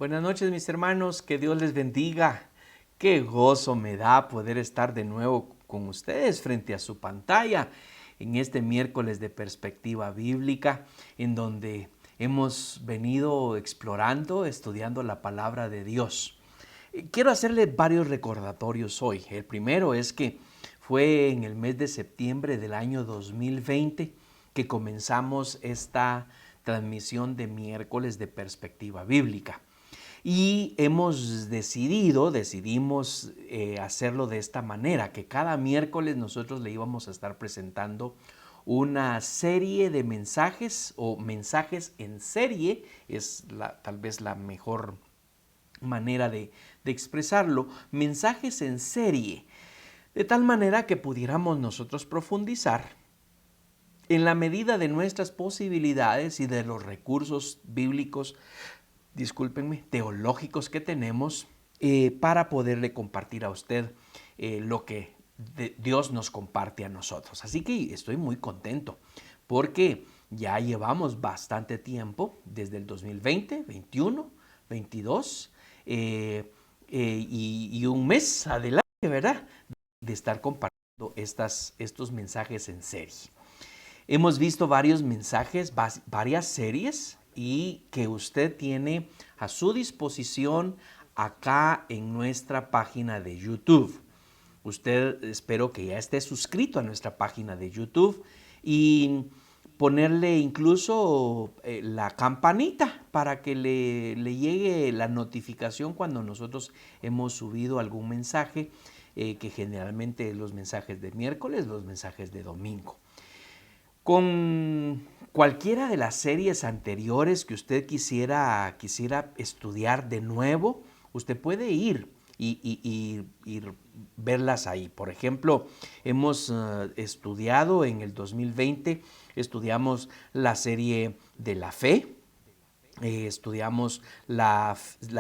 Buenas noches, mis hermanos, que Dios les bendiga. Qué gozo me da poder estar de nuevo con ustedes frente a su pantalla en este miércoles de perspectiva bíblica, en donde hemos venido explorando, estudiando la palabra de Dios. Quiero hacerle varios recordatorios hoy. El primero es que fue en el mes de septiembre del año 2020 que comenzamos esta transmisión de miércoles de perspectiva bíblica. Y decidimos hacerlo de esta manera, que cada miércoles nosotros le íbamos a estar presentando una serie de mensajes o mensajes en serie, es tal vez la mejor manera de expresarlo, mensajes en serie, de tal manera que pudiéramos nosotros profundizar en la medida de nuestras posibilidades y de los recursos bíblicos, teológicos que tenemos para poderle compartir a usted lo que Dios nos comparte a nosotros. Así que estoy muy contento porque ya llevamos bastante tiempo, desde el 2020, 21, 22 y un mes adelante, ¿verdad? De estar compartiendo estos mensajes en serie. Hemos visto varios mensajes, varias series y que usted tiene a su disposición acá en nuestra página de YouTube. Usted espero que ya esté suscrito a nuestra página de YouTube y ponerle incluso la campanita para que le llegue la notificación cuando nosotros hemos subido algún mensaje, que generalmente los mensajes de miércoles, los mensajes de domingo. Con cualquiera de las series anteriores que usted quisiera estudiar de nuevo, usted puede ir y verlas ahí. Por ejemplo, hemos estudiado en el 2020, estudiamos la serie de la fe, estudiamos la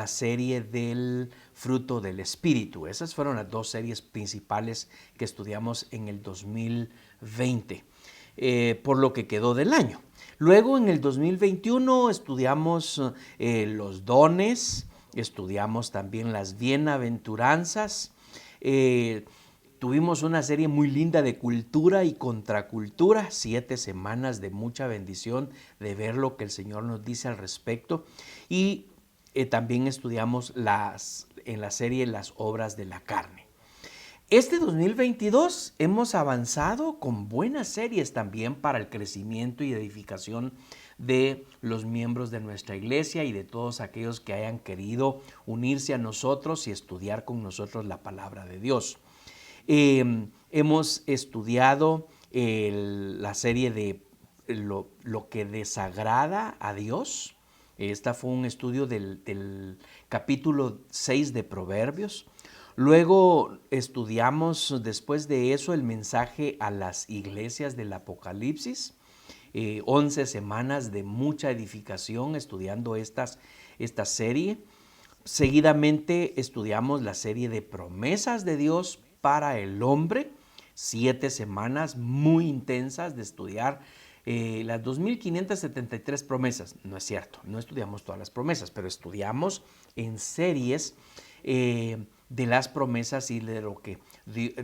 serie del fruto del espíritu. Esas fueron las dos series principales que estudiamos en el 2020. Por lo que quedó del año. Luego en el 2021 estudiamos los dones, estudiamos también las bienaventuranzas, tuvimos una serie muy linda de cultura y contracultura, 7 semanas de mucha bendición de ver lo que el Señor nos dice al respecto, y también estudiamos en la serie las obras de la carne. Este 2022 hemos avanzado con buenas series también para el crecimiento y edificación de los miembros de nuestra iglesia y de todos aquellos que hayan querido unirse a nosotros y estudiar con nosotros la palabra de Dios. Hemos estudiado la serie de lo que desagrada a Dios. Esta fue un estudio del capítulo 6 de Proverbios. Luego estudiamos después de eso el mensaje a las iglesias del Apocalipsis. 11 semanas de mucha edificación estudiando esta serie. Seguidamente estudiamos la serie de promesas de Dios para el hombre. 7 semanas muy intensas de estudiar las 2573 promesas. No es cierto, no estudiamos todas las promesas, pero estudiamos en series de las promesas y de lo que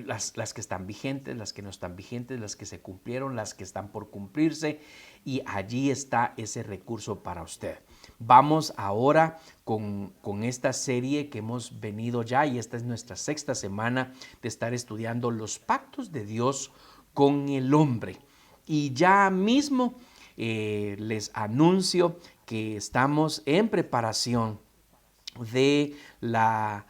las que están vigentes, las que no están vigentes, las que se cumplieron, las que están por cumplirse, y allí está ese recurso para usted. Vamos ahora con esta serie que hemos venido ya, y esta es nuestra 6ª semana de estar estudiando los pactos de Dios con el hombre. Y ya mismo les anuncio que estamos en preparación de la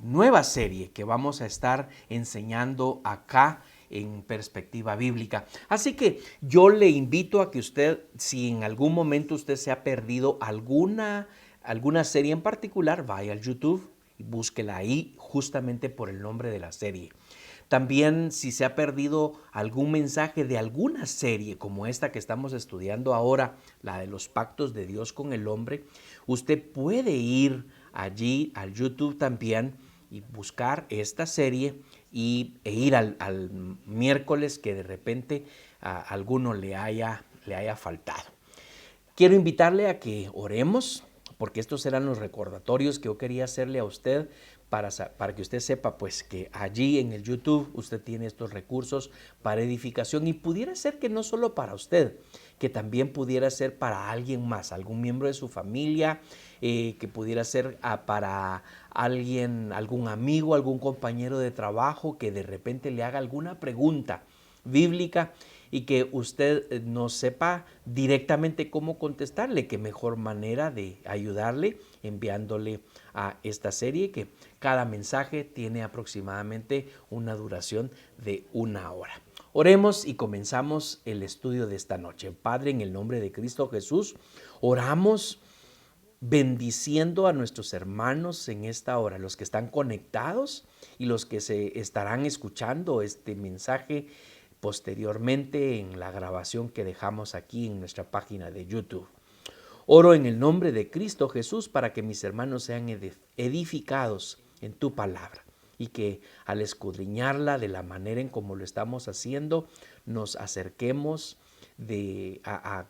nueva serie que vamos a estar enseñando acá en perspectiva bíblica. Así que yo le invito a que usted, si en algún momento usted se ha perdido alguna serie en particular, vaya al YouTube y búsquela ahí justamente por el nombre de la serie. También, si se ha perdido algún mensaje de alguna serie como esta que estamos estudiando ahora, la de los pactos de Dios con el hombre, usted puede ir allí al YouTube también y buscar esta serie e ir al miércoles que de repente a alguno le haya faltado. Quiero invitarle a que oremos porque estos eran los recordatorios que yo quería hacerle a usted para que usted sepa pues que allí en el YouTube usted tiene estos recursos para edificación, y pudiera ser que no solo para usted, que también pudiera ser para alguien más, algún miembro de su familia, que pudiera ser para alguien, algún amigo, algún compañero de trabajo que de repente le haga alguna pregunta bíblica y que usted no sepa directamente cómo contestarle. Qué mejor manera de ayudarle enviándole a esta serie, que cada mensaje tiene aproximadamente una duración de 1 hora. Oremos y comenzamos el estudio de esta noche. Padre, en el nombre de Cristo Jesús, oramos bendiciendo a nuestros hermanos en esta hora, los que están conectados y los que se estarán escuchando este mensaje posteriormente en la grabación que dejamos aquí en nuestra página de YouTube. Oro en el nombre de Cristo Jesús para que mis hermanos sean edificados en tu palabra, y que al escudriñarla de la manera en como lo estamos haciendo, nos acerquemos a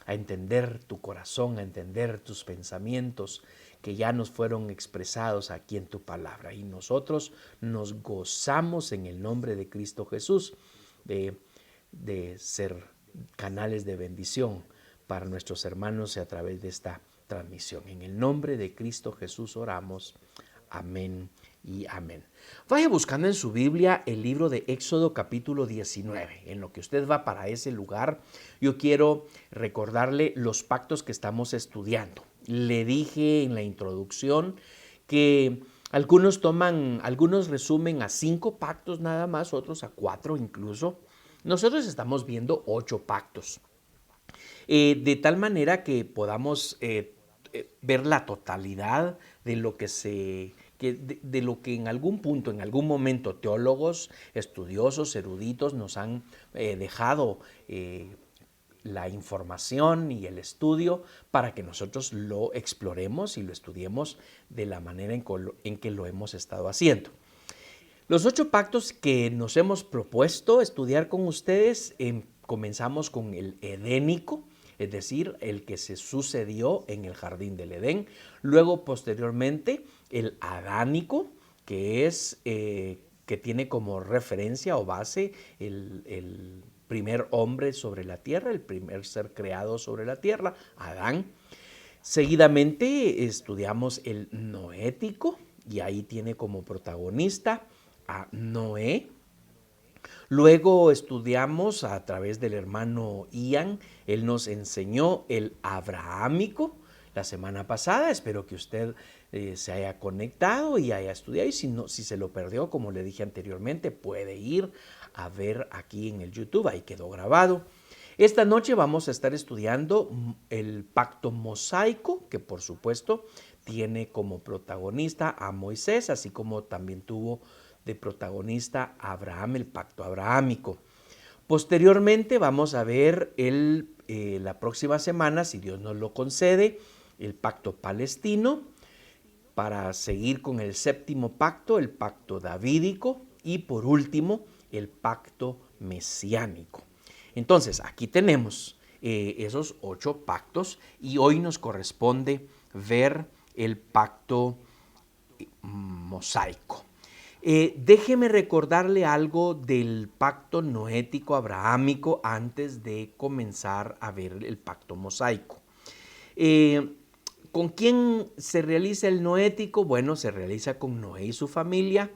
entender tu corazón, a entender tus pensamientos que ya nos fueron expresados aquí en tu palabra. Y nosotros nos gozamos en el nombre de Cristo Jesús de ser canales de bendición para nuestros hermanos y a través de esta transmisión. En el nombre de Cristo Jesús oramos. Amén y amén. Vaya buscando en su Biblia el libro de Éxodo capítulo 19. En lo que usted va para ese lugar, yo quiero recordarle los pactos que estamos estudiando. Le dije en la introducción que algunos resumen a 5 pactos nada más, otros a 4 incluso. Nosotros estamos viendo 8 pactos. De tal manera que podamos ver la totalidad de lo de lo que en algún punto, en algún momento, teólogos, estudiosos, eruditos nos han dejado la información y el estudio para que nosotros lo exploremos y lo estudiemos de la manera en que lo hemos estado haciendo. Los 8 pactos que nos hemos propuesto estudiar con ustedes, comenzamos con el edénico, es decir, el que se sucedió en el jardín del Edén. Luego, posteriormente, el adánico, que tiene como referencia o base el primer hombre sobre la tierra, el primer ser creado sobre la tierra, Adán. Seguidamente estudiamos el noético, y ahí tiene como protagonista a Noé. Luego estudiamos a través del hermano Ian, él nos enseñó el abrahámico la semana pasada. Espero que usted se haya conectado y haya estudiado, y si se lo perdió, como le dije anteriormente, puede ir a ver aquí en el YouTube, ahí quedó grabado. Esta noche vamos a estar estudiando el pacto mosaico, que por supuesto tiene como protagonista a Moisés, así como también tuvo de protagonista a Abraham, el pacto abrahámico. Posteriormente vamos a ver la próxima semana, si Dios nos lo concede, el pacto palestino, para seguir con el 7º pacto, el pacto davídico, y por último, el pacto mesiánico. Entonces, aquí tenemos esos 8 pactos, y hoy nos corresponde ver el pacto mosaico. Déjeme recordarle algo del pacto noético abrahámico antes de comenzar a ver el pacto mosaico. ¿Con quién se realiza el noético? Bueno, se realiza con Noé y su familia,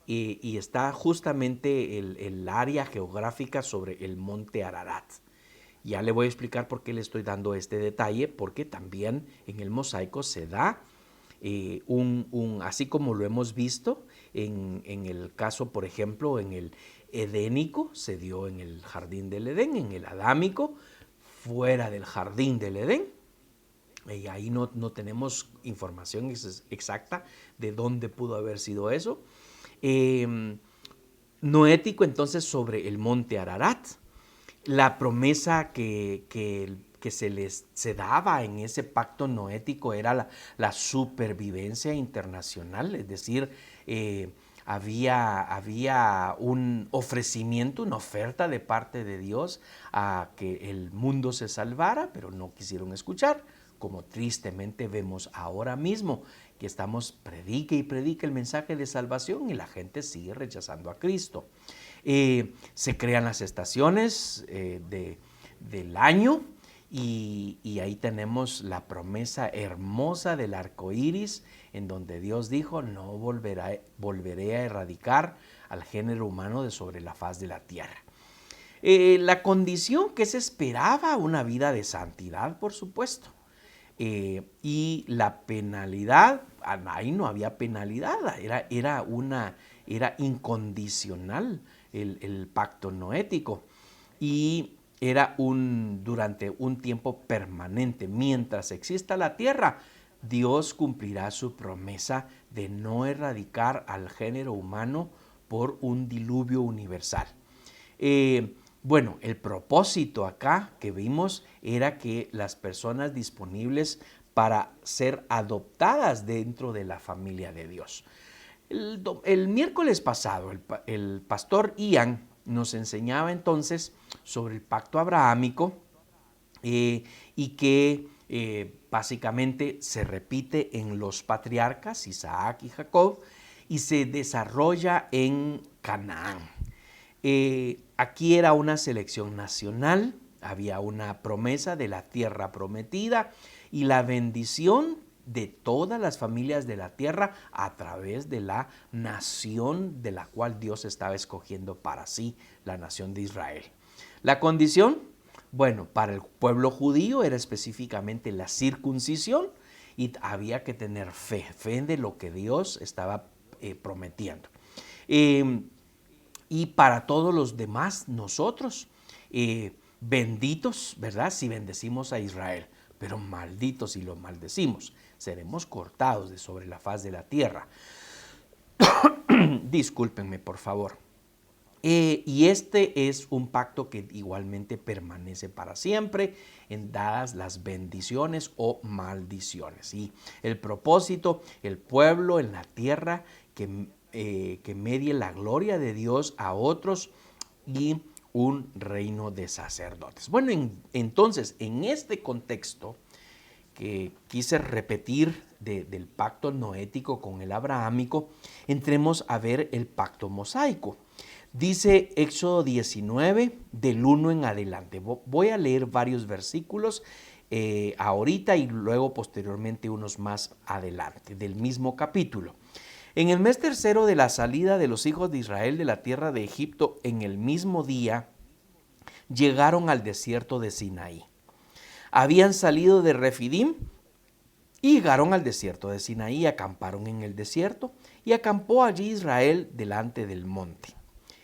y está justamente el área geográfica sobre el monte Ararat. Ya le voy a explicar por qué le estoy dando este detalle, porque también en el mosaico se da así como lo hemos visto en el caso, por ejemplo, en el edénico, se dio en el jardín del Edén; en el adámico, fuera del jardín del Edén. Y ahí no tenemos información exacta de dónde pudo haber sido eso. Noético, entonces, sobre el monte Ararat. La promesa que se daba en ese pacto noético era la supervivencia internacional, es decir, había un ofrecimiento, una oferta de parte de Dios a que el mundo se salvara, pero no quisieron escuchar, como tristemente vemos ahora mismo, que estamos predique y predique el mensaje de salvación y la gente sigue rechazando a Cristo. Se crean las estaciones del año y ahí tenemos la promesa hermosa del arco iris, en donde Dios dijo: no volveré a erradicar al género humano de sobre la faz de la tierra. La condición que se esperaba, una vida de santidad, por supuesto. Y la penalidad, ahí no había penalidad, era incondicional el pacto noético. Y era durante un tiempo permanente. Mientras exista la tierra, Dios cumplirá su promesa de no erradicar al género humano por un diluvio universal. Bueno, el propósito acá que vimos era que las personas disponibles para ser adoptadas dentro de la familia de Dios. El miércoles pasado, el pastor Ian nos enseñaba entonces sobre el pacto abrahámico y que básicamente se repite en los patriarcas Isaac y Jacob y se desarrolla en Canaán. Aquí era una selección nacional, había una promesa de la tierra prometida y la bendición de todas las familias de la tierra a través de la nación de la cual Dios estaba escogiendo para sí, la nación de Israel. La condición, bueno, para el pueblo judío era específicamente la circuncisión y había que tener fe de lo que Dios estaba prometiendo. Y para todos los demás, nosotros, benditos, ¿verdad? Si bendecimos a Israel, pero malditos si lo maldecimos, seremos cortados de sobre la faz de la tierra. Discúlpenme, por favor. Y este es un pacto que igualmente permanece para siempre, en dadas las bendiciones o maldiciones. Y el propósito, el pueblo en la tierra que medie la gloria de Dios a otros y un reino de sacerdotes. Bueno, entonces, en este contexto que quise repetir del pacto noético con el abrahámico, entremos a ver el pacto mosaico. Dice Éxodo 19, del 1 en adelante. Voy a leer varios versículos ahorita y luego posteriormente unos más adelante del mismo capítulo. En el mes tercero de la salida de los hijos de Israel de la tierra de Egipto, en el mismo día, llegaron al desierto de Sinaí. Habían salido de Refidim y llegaron al desierto de Sinaí, acamparon en el desierto y acampó allí Israel delante del monte.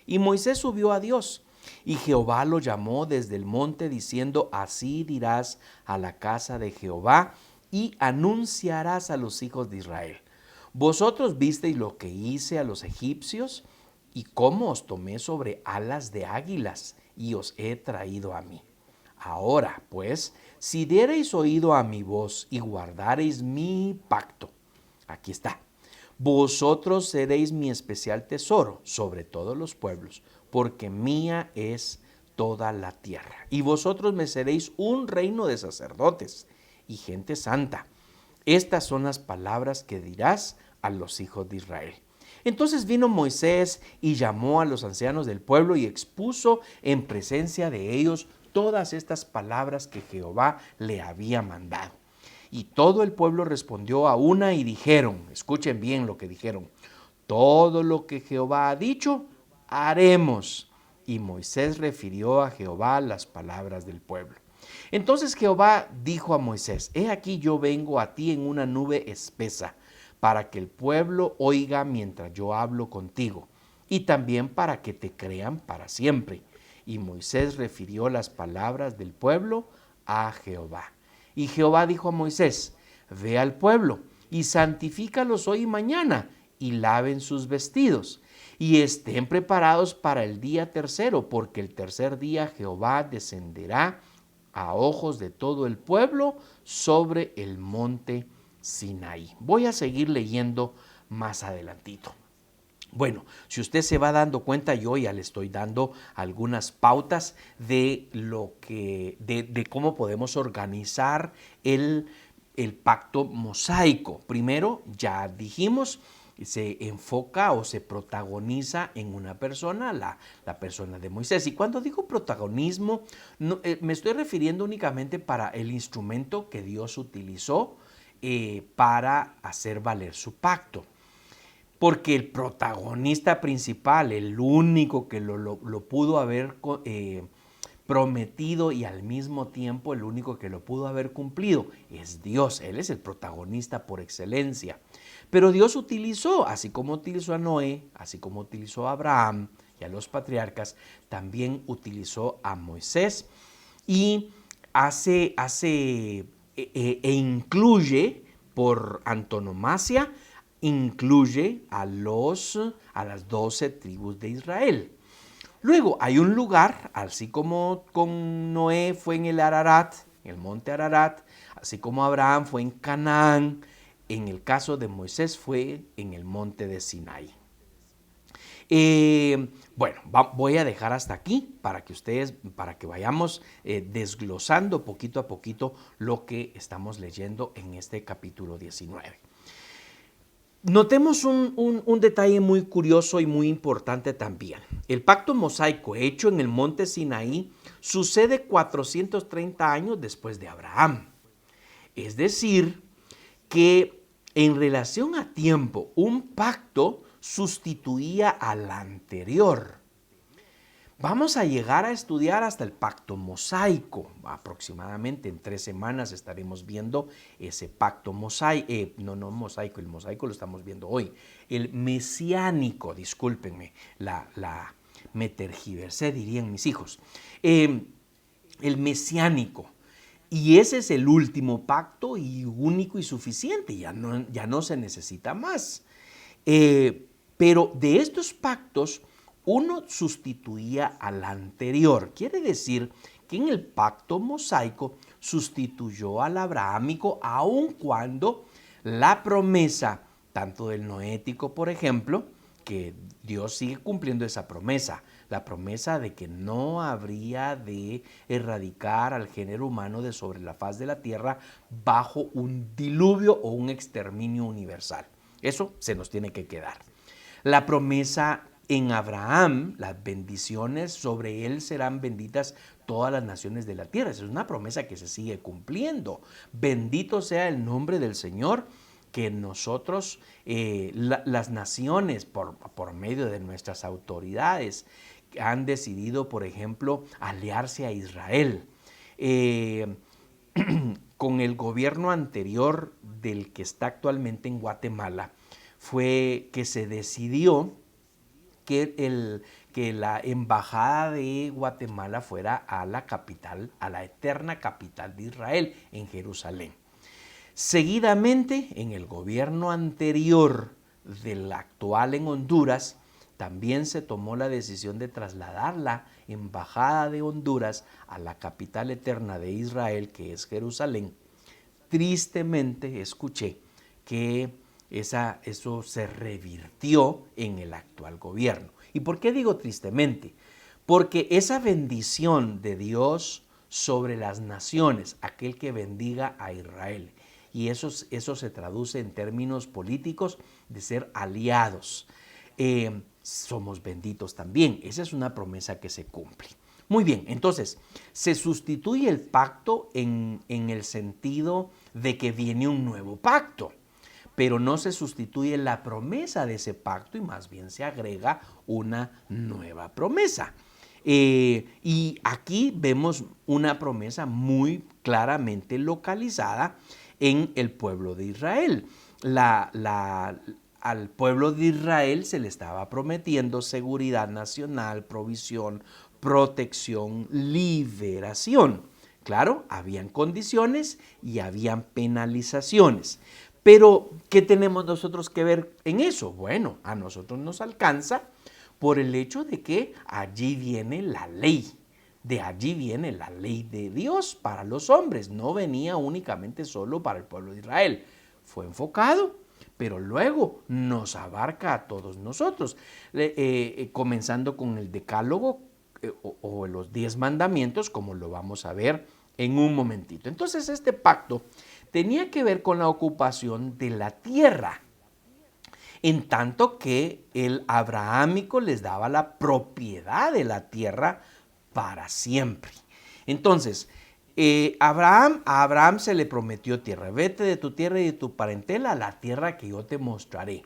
Y Moisés subió a Dios y Jehová lo llamó desde el monte diciendo: así dirás a la casa de Jehová y anunciarás a los hijos de Israel: vosotros visteis lo que hice a los egipcios y cómo os tomé sobre alas de águilas y os he traído a mí. Ahora, pues, si diereis oído a mi voz y guardareis mi pacto, aquí está, vosotros seréis mi especial tesoro sobre todos los pueblos, porque mía es toda la tierra. Y vosotros me seréis un reino de sacerdotes y gente santa. Estas son las palabras que dirás a los hijos de Israel. Entonces vino Moisés y llamó a los ancianos del pueblo y expuso en presencia de ellos todas estas palabras que Jehová le había mandado. Y todo el pueblo respondió a una y dijeron, escuchen bien lo que dijeron: todo lo que Jehová ha dicho, haremos. Y Moisés refirió a Jehová las palabras del pueblo. Entonces Jehová dijo a Moisés: he aquí yo vengo a ti en una nube espesa, para que el pueblo oiga mientras yo hablo contigo, y también para que te crean para siempre. Y Moisés refirió las palabras del pueblo a Jehová. Y Jehová dijo a Moisés: ve al pueblo y santifícalos hoy y mañana, y laven sus vestidos, y estén preparados para el día tercero, porque el tercer día Jehová descenderá a ojos de todo el pueblo sobre el monte Sinaí. Voy a seguir leyendo más adelantito. Bueno, si usted se va dando cuenta, yo ya le estoy dando algunas pautas de cómo podemos organizar el el pacto mosaico. Primero, ya dijimos, se enfoca o se protagoniza en una persona, la persona de Moisés. Y cuando digo protagonismo, no, me estoy refiriendo únicamente para el instrumento que Dios utilizó para hacer valer su pacto. Porque el protagonista principal, el único que lo pudo haber prometido y al mismo tiempo el único que lo pudo haber cumplido es Dios. Él es el protagonista por excelencia. Pero Dios utilizó, así como utilizó a Noé, así como utilizó a Abraham y a los patriarcas, también utilizó a Moisés y incluye por antonomasia, incluye a las 12 tribus de Israel. Luego hay un lugar, así como con Noé fue en el Ararat, en el monte Ararat, así como Abraham fue en Canaán, en el caso de Moisés fue en el monte de Sinaí. Bueno, voy a dejar hasta aquí para que vayamos desglosando poquito a poquito lo que estamos leyendo en este capítulo 19. Notemos un detalle muy curioso y muy importante también. El pacto mosaico hecho en el monte Sinaí sucede 430 años después de Abraham. Es decir, que en relación a tiempo, un pacto sustituía al anterior. Vamos a llegar a estudiar hasta el pacto mosaico. Aproximadamente en 3 semanas estaremos viendo ese pacto mosaico. No mosaico, el mosaico lo estamos viendo hoy. El mesiánico, discúlpenme, me tergiversé, dirían mis hijos. El mesiánico. Y ese es el último pacto y único y suficiente. Ya no se necesita más. Pero de estos pactos, uno sustituía al anterior. Quiere decir que en el pacto mosaico sustituyó al abrahámico, aun cuando la promesa, tanto del noético, por ejemplo, que Dios sigue cumpliendo esa promesa, la promesa de que no habría de erradicar al género humano de sobre la faz de la tierra bajo un diluvio o un exterminio universal. Eso se nos tiene que quedar. La promesa en Abraham, las bendiciones sobre él serán benditas todas las naciones de la tierra. Esa es una promesa que se sigue cumpliendo. Bendito sea el nombre del Señor, que nosotros, las naciones, por medio de nuestras autoridades, han decidido, por ejemplo, aliarse a Israel. Con el gobierno anterior del que está actualmente en Guatemala, fue que se decidió que la embajada de Guatemala fuera a la capital, a la eterna capital de Israel, en Jerusalén. Seguidamente, en el gobierno anterior del actual en Honduras, también se tomó la decisión de trasladar la embajada de Honduras a la capital eterna de Israel, que es Jerusalén. Tristemente escuché que eso se revirtió en el actual gobierno. ¿Y por qué digo tristemente? Porque esa bendición de Dios sobre las naciones, aquel que bendiga a Israel, y eso se traduce en términos políticos de ser aliados. Somos benditos también. Esa es una promesa que se cumple. Muy bien, entonces, se sustituye el pacto en el sentido de que viene un nuevo pacto, pero no se sustituye la promesa de ese pacto y más bien se agrega una nueva promesa. Y aquí vemos una promesa muy claramente localizada en el pueblo de Israel. Al pueblo de Israel se le estaba prometiendo seguridad nacional, provisión, protección, liberación. Claro, habían condiciones y habían penalizaciones. Pero, ¿qué tenemos nosotros que ver en eso? Bueno, a nosotros nos alcanza por el hecho de que allí viene la ley. De allí viene la ley de Dios para los hombres. No venía únicamente solo para el pueblo de Israel. Fue enfocado, pero luego nos abarca a todos nosotros. Comenzando con el decálogo o los 10 mandamientos, como lo vamos a ver en un momentito. Entonces este pacto tenía que ver con la ocupación de la tierra, en tanto que el abrahámico les daba la propiedad de la tierra para siempre. Entonces, a Abraham se le prometió tierra. Vete de tu tierra y de tu parentela a la tierra que yo te mostraré.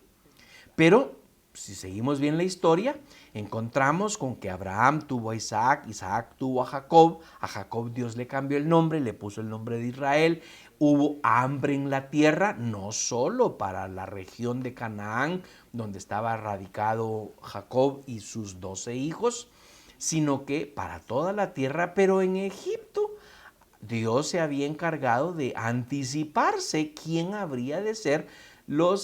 Pero si seguimos bien la historia, encontramos con que Abraham tuvo a Isaac, Isaac tuvo a Jacob Dios le cambió el nombre, le puso el nombre de Israel, hubo hambre en la tierra, no solo para la región de Canaán, donde estaba radicado Jacob y sus 12 hijos, sino que para toda la tierra, pero en Egipto Dios se había encargado de anticiparse quién habría de ser la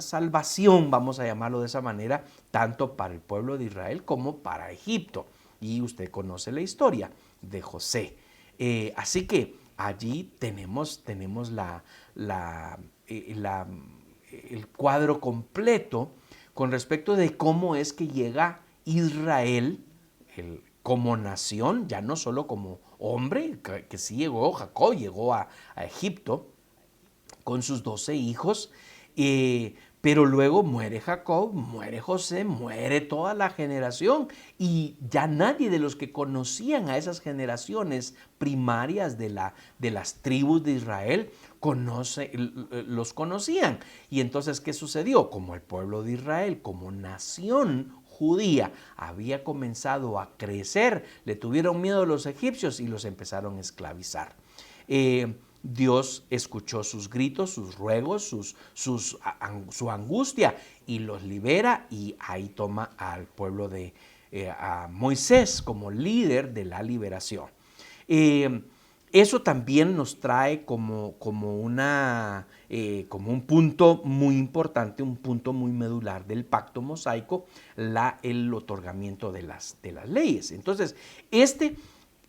salvación, vamos a llamarlo de esa manera, tanto para el pueblo de Israel como para Egipto. Y usted conoce la historia de José. Así que allí tenemos el cuadro completo con respecto de cómo es que llega Israel como nación, ya no solo como hombre, que sí llegó, Jacob llegó a Egipto con sus 12 hijos, pero luego muere Jacob, muere José, muere toda la generación y ya nadie de los que conocían a esas generaciones primarias de las tribus de Israel los conocían. Y entonces, ¿qué sucedió? Como el pueblo de Israel, como nación judía, había comenzado a crecer, le tuvieron miedo a los egipcios y los empezaron a esclavizar. Dios escuchó sus gritos, sus ruegos, su angustia y los libera, y ahí toma al pueblo a Moisés como líder de la liberación. Eso también nos trae como un punto muy importante, un punto muy medular del pacto mosaico, el otorgamiento de las leyes. Entonces,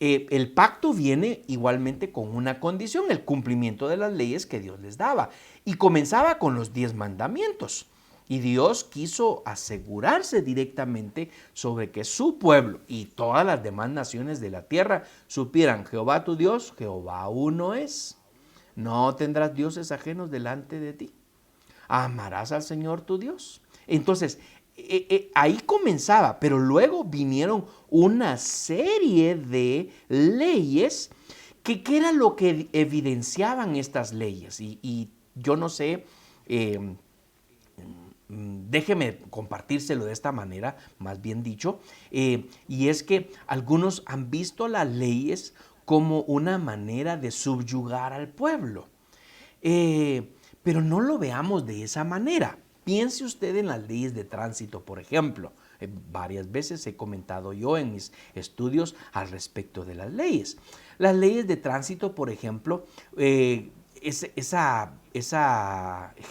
el pacto viene igualmente con una condición, el cumplimiento de las leyes que Dios les daba. Y comenzaba con los 10 mandamientos. Y Dios quiso asegurarse directamente sobre que su pueblo y todas las demás naciones de la tierra supieran: Jehová tu Dios, Jehová uno es. No tendrás dioses ajenos delante de ti. Amarás al Señor tu Dios. Entonces, ahí comenzaba, pero luego vinieron una serie de leyes que era lo que evidenciaban estas leyes. Y yo no sé, déjeme compartírselo de esta manera, más bien dicho, y es que algunos han visto las leyes como una manera de subyugar al pueblo. Pero no lo veamos de esa manera. Piense usted en las leyes de tránsito, por ejemplo. Varias veces he comentado yo en mis estudios al respecto de las leyes. Las leyes de tránsito, por ejemplo, esa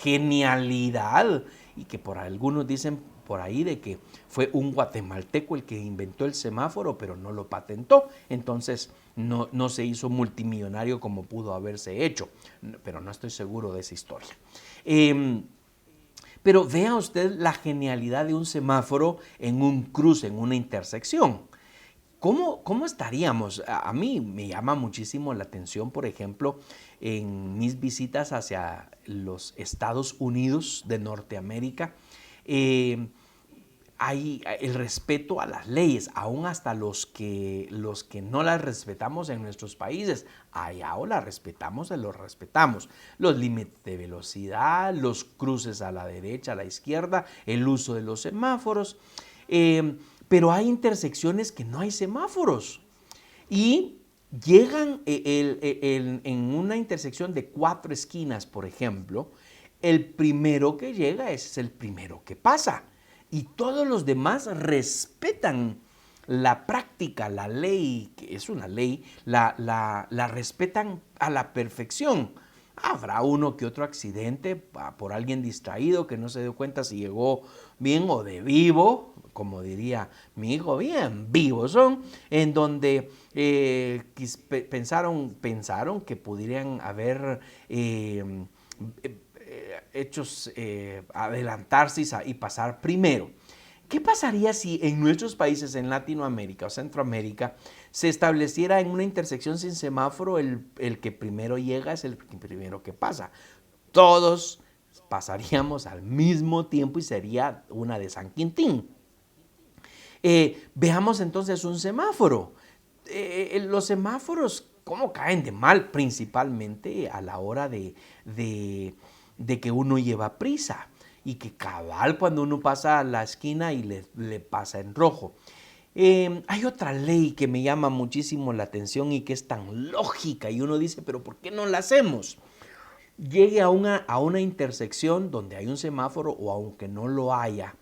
genialidad, y que por algunos dicen por ahí de que fue un guatemalteco el que inventó el semáforo, pero no lo patentó, entonces no se hizo multimillonario como pudo haberse hecho, pero no estoy seguro de esa historia. Pero vea usted la genialidad de un semáforo en un cruce, en una intersección. ¿Cómo estaríamos? A mí me llama muchísimo la atención, por ejemplo, en mis visitas hacia los Estados Unidos de Norteamérica, hay el respeto a las leyes, aún hasta los que no las respetamos en nuestros países, allá o las respetamos o los respetamos. Los límites de velocidad, los cruces a la derecha, a la izquierda, el uso de los semáforos. Pero hay intersecciones que no hay semáforos. Y llegan en una intersección de 4 esquinas, por ejemplo, el primero que llega es el primero que pasa. Y todos los demás respetan la práctica, la ley, que es una ley, la respetan a la perfección. Habrá uno que otro accidente por alguien distraído que no se dio cuenta si llegó bien o de vivo, como diría mi hijo, bien vivos son, en donde pensaron que pudieran haber hechos adelantarse y pasar primero. ¿Qué pasaría si en nuestros países, en Latinoamérica o Centroamérica, se estableciera en una intersección sin semáforo el que primero llega es el primero que pasa? Todos pasaríamos al mismo tiempo y sería una de San Quintín. Veamos entonces un semáforo. Los semáforos, ¿cómo caen de mal? Principalmente a la hora de que uno lleva prisa y que cabal cuando uno pasa a la esquina y le pasa en rojo. Hay otra ley que me llama muchísimo la atención y que es tan lógica y uno dice, pero ¿por qué no la hacemos? Llegue a una intersección donde hay un semáforo o aunque no lo haya,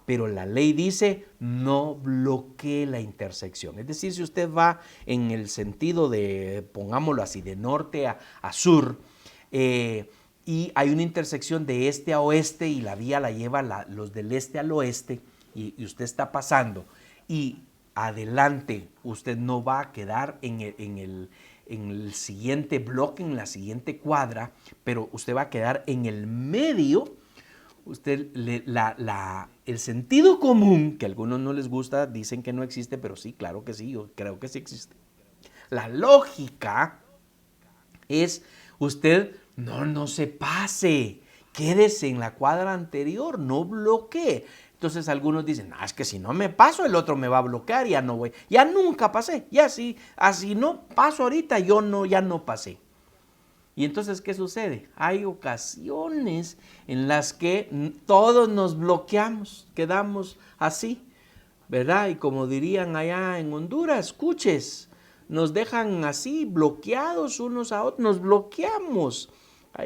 pero la ley dice no bloquee la intersección. Es decir, si usted va en el sentido de, pongámoslo así, de norte a sur, y hay una intersección de este a oeste y la vía la lleva los del este al oeste y usted está pasando y adelante usted no va a quedar en el siguiente bloque, en la siguiente cuadra, pero usted va a quedar en el medio. Usted, el sentido común, que a algunos no les gusta, dicen que no existe, pero sí, claro que sí, yo creo que sí existe. La lógica es usted no se pase, quédese en la cuadra anterior, no bloquee. Entonces algunos dicen, es que si no me paso, el otro me va a bloquear, ya no voy, ya nunca pasé, ya así no paso ahorita, ya no pasé. Y entonces, ¿qué sucede? Hay ocasiones en las que todos nos bloqueamos, quedamos así, ¿verdad? Y como dirían allá en Honduras, escuches, nos dejan así bloqueados unos a otros, nos bloqueamos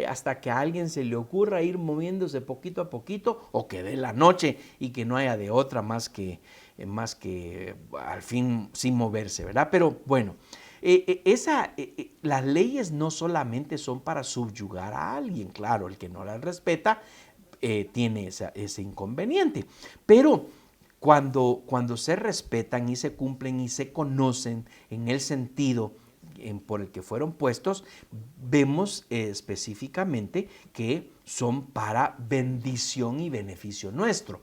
hasta que a alguien se le ocurra ir moviéndose poquito a poquito o que dé la noche y que no haya de otra más que al fin sin moverse, ¿verdad? Pero bueno, las leyes no solamente son para subyugar a alguien, claro, el que no las respeta tiene ese inconveniente, pero cuando se respetan y se cumplen y se conocen en el sentido por el que fueron puestos, vemos específicamente que son para bendición y beneficio nuestro.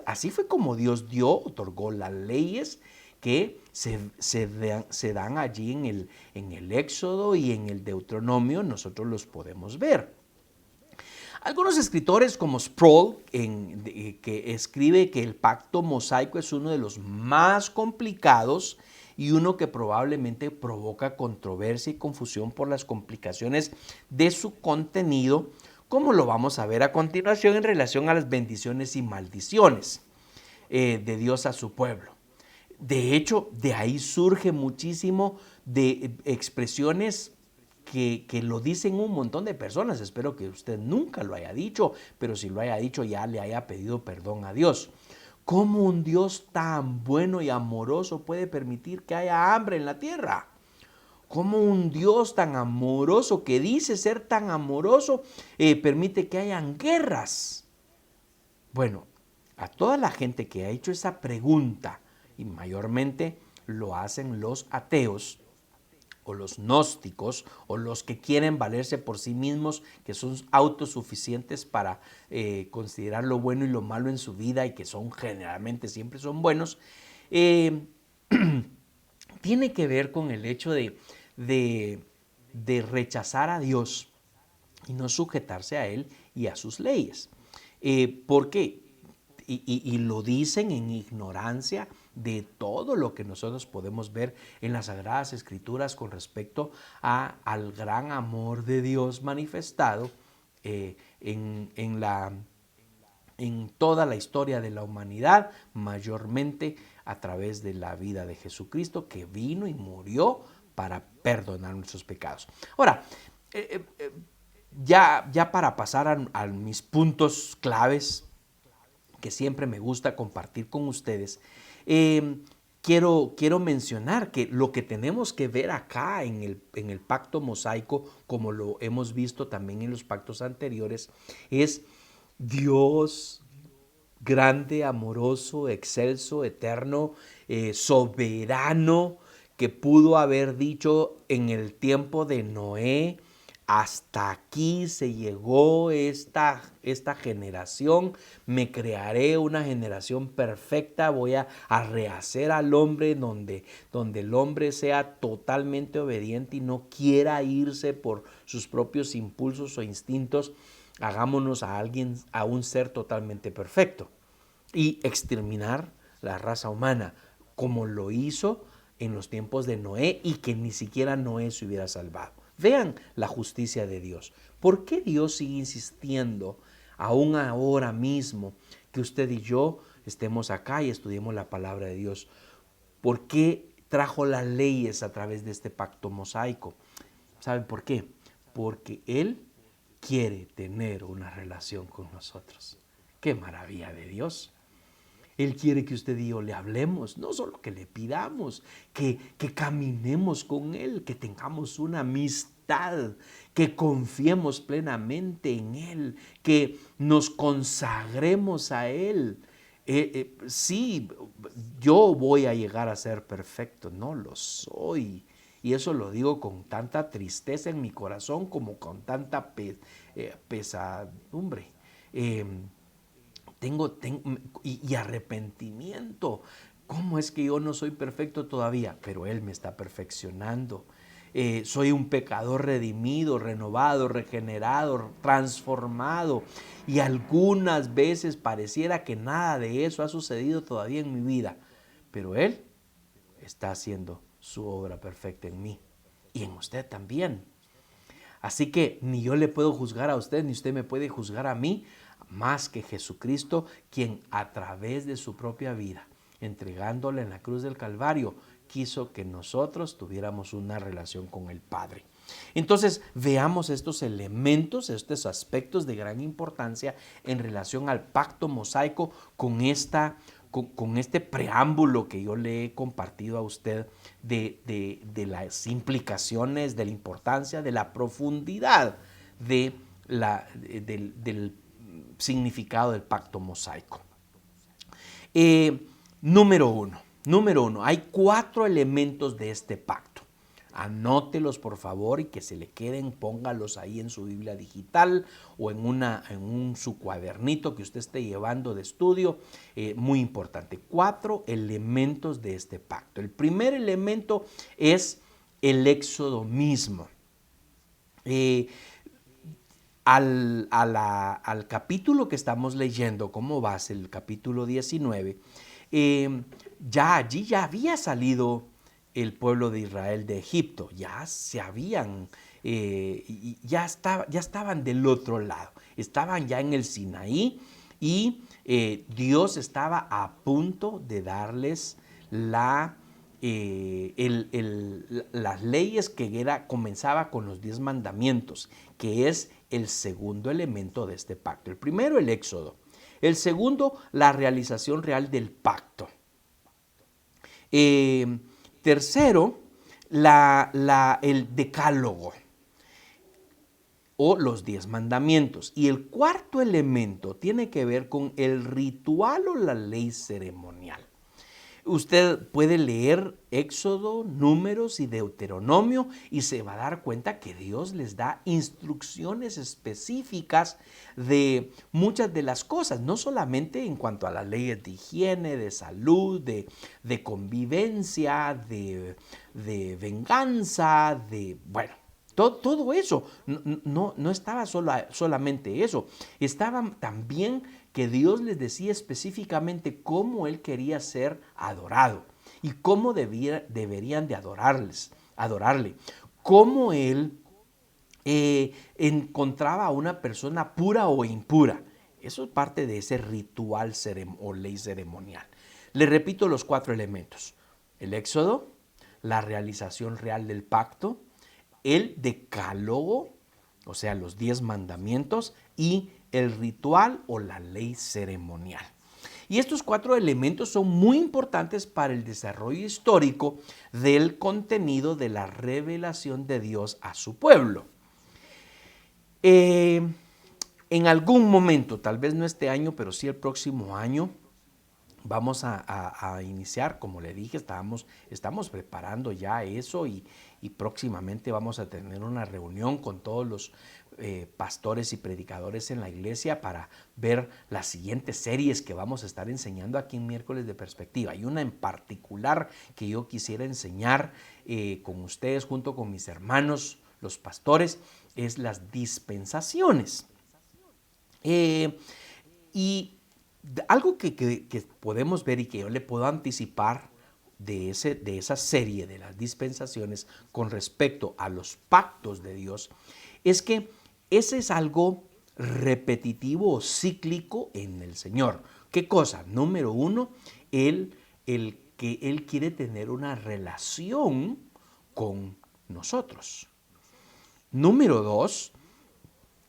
Así fue como Dios otorgó las leyes que se dan allí en el Éxodo y en el Deuteronomio, nosotros los podemos ver. Algunos escritores como Sproul, que escribe que el pacto mosaico es uno de los más complicados y uno que probablemente provoca controversia y confusión por las complicaciones de su contenido, como lo vamos a ver a continuación en relación a las bendiciones y maldiciones de Dios a su pueblo. De hecho, de ahí surge muchísimo de expresiones que lo dicen un montón de personas. Espero que usted nunca lo haya dicho, pero si lo haya dicho ya le haya pedido perdón a Dios. ¿Cómo un Dios tan bueno y amoroso puede permitir que haya hambre en la tierra? ¿Cómo un Dios tan amoroso, que dice ser tan amoroso, permite que hayan guerras? Bueno, a toda la gente que ha hecho esa pregunta, y mayormente lo hacen los ateos, o los gnósticos, o los que quieren valerse por sí mismos, que son autosuficientes para considerar lo bueno y lo malo en su vida y que son generalmente siempre son buenos, tiene que ver con el hecho de rechazar a Dios y no sujetarse a Él y a sus leyes. ¿Por qué? Y lo dicen en ignorancia de todo lo que nosotros podemos ver en las Sagradas Escrituras con respecto al gran amor de Dios manifestado en toda la historia de la humanidad, mayormente a través de la vida de Jesucristo, que vino y murió para perdonar nuestros pecados. Ahora, ya para pasar a mis puntos claves, que siempre me gusta compartir con ustedes, quiero mencionar que lo que tenemos que ver acá en el pacto mosaico, como lo hemos visto también en los pactos anteriores, es Dios grande, amoroso, excelso, eterno, soberano, que pudo haber dicho en el tiempo de Noé, hasta aquí se llegó esta generación, me crearé una generación perfecta, voy a rehacer al hombre donde el hombre sea totalmente obediente y no quiera irse por sus propios impulsos o instintos. Hagámonos a un ser totalmente perfecto y exterminar la raza humana, como lo hizo en los tiempos de Noé y que ni siquiera Noé se hubiera salvado. Vean la justicia de Dios. ¿Por qué Dios sigue insistiendo aún ahora mismo que usted y yo estemos acá y estudiemos la palabra de Dios? ¿Por qué trajo las leyes a través de este pacto mosaico? ¿Saben por qué? Porque Él quiere tener una relación con nosotros. ¡Qué maravilla de Dios! Él quiere que usted y yo le hablemos, no solo que le pidamos, que caminemos con Él, que tengamos una amistad, que confiemos plenamente en Él, que nos consagremos a Él. Sí, yo voy a llegar a ser perfecto, no lo soy. Y eso lo digo con tanta tristeza en mi corazón como con tanta pesadumbre. Y arrepentimiento. ¿Cómo es que yo no soy perfecto todavía? Pero Él me está perfeccionando. Soy un pecador redimido, renovado, regenerado, transformado. Y algunas veces pareciera que nada de eso ha sucedido todavía en mi vida. Pero Él está haciendo su obra perfecta en mí y en usted también. Así que ni yo le puedo juzgar a usted, ni usted me puede juzgar a mí, más que Jesucristo, quien a través de su propia vida, entregándole en la cruz del Calvario, quiso que nosotros tuviéramos una relación con el Padre. Entonces, veamos estos elementos, estos aspectos de gran importancia en relación al pacto mosaico con este preámbulo que yo le he compartido a usted de las implicaciones, de la importancia, de la profundidad del significado del pacto mosaico. Número uno, hay 4 elementos de este pacto. Anótelos por favor y que se le queden, póngalos ahí en su Biblia digital o en su cuadernito que usted esté llevando de estudio. Muy importante, 4 elementos de este pacto. El primer elemento es el éxodo mismo. Al capítulo que estamos leyendo como base, el capítulo 19, allí ya había salido el pueblo de Israel de Egipto, ya estaban del otro lado, estaban ya en el Sinaí y Dios estaba a punto de darles las leyes que comenzaba con los 10 mandamientos, que es el segundo elemento de este pacto. El primero, el éxodo. El segundo, la realización real del pacto. Tercero, el decálogo o los 10 mandamientos. Y el cuarto elemento tiene que ver con el ritual o la ley ceremonial. Usted puede leer Éxodo, Números y Deuteronomio y se va a dar cuenta que Dios les da instrucciones específicas de muchas de las cosas, no solamente en cuanto a las leyes de higiene, de salud, de convivencia, de venganza, todo eso. No estaba solamente eso, estaba también que Dios les decía específicamente cómo Él quería ser adorado y cómo deberían de adorarle, cómo Él encontraba a una persona pura o impura. Eso es parte de ese ritual o ley ceremonial. Le repito los 4 elementos: el éxodo, la realización real del pacto, el decálogo, o sea, los 10 mandamientos, y el ritual o la ley ceremonial. Y estos 4 elementos son muy importantes para el desarrollo histórico del contenido de la revelación de Dios a su pueblo. En algún momento, tal vez no este año, pero sí el próximo año, vamos a iniciar, como le dije, estamos preparando ya eso y próximamente vamos a tener una reunión con todos los pastores y predicadores en la iglesia para ver las siguientes series que vamos a estar enseñando aquí en Miércoles de Perspectiva. Hay una en particular que yo quisiera enseñar con ustedes junto con mis hermanos, los pastores, es las dispensaciones. Y algo que podemos ver y que yo le puedo anticipar de esa serie de las dispensaciones con respecto a los pactos de Dios es que ese es algo repetitivo o cíclico en el Señor. ¿Qué cosa? Número uno, que Él quiere tener una relación con nosotros. Número dos,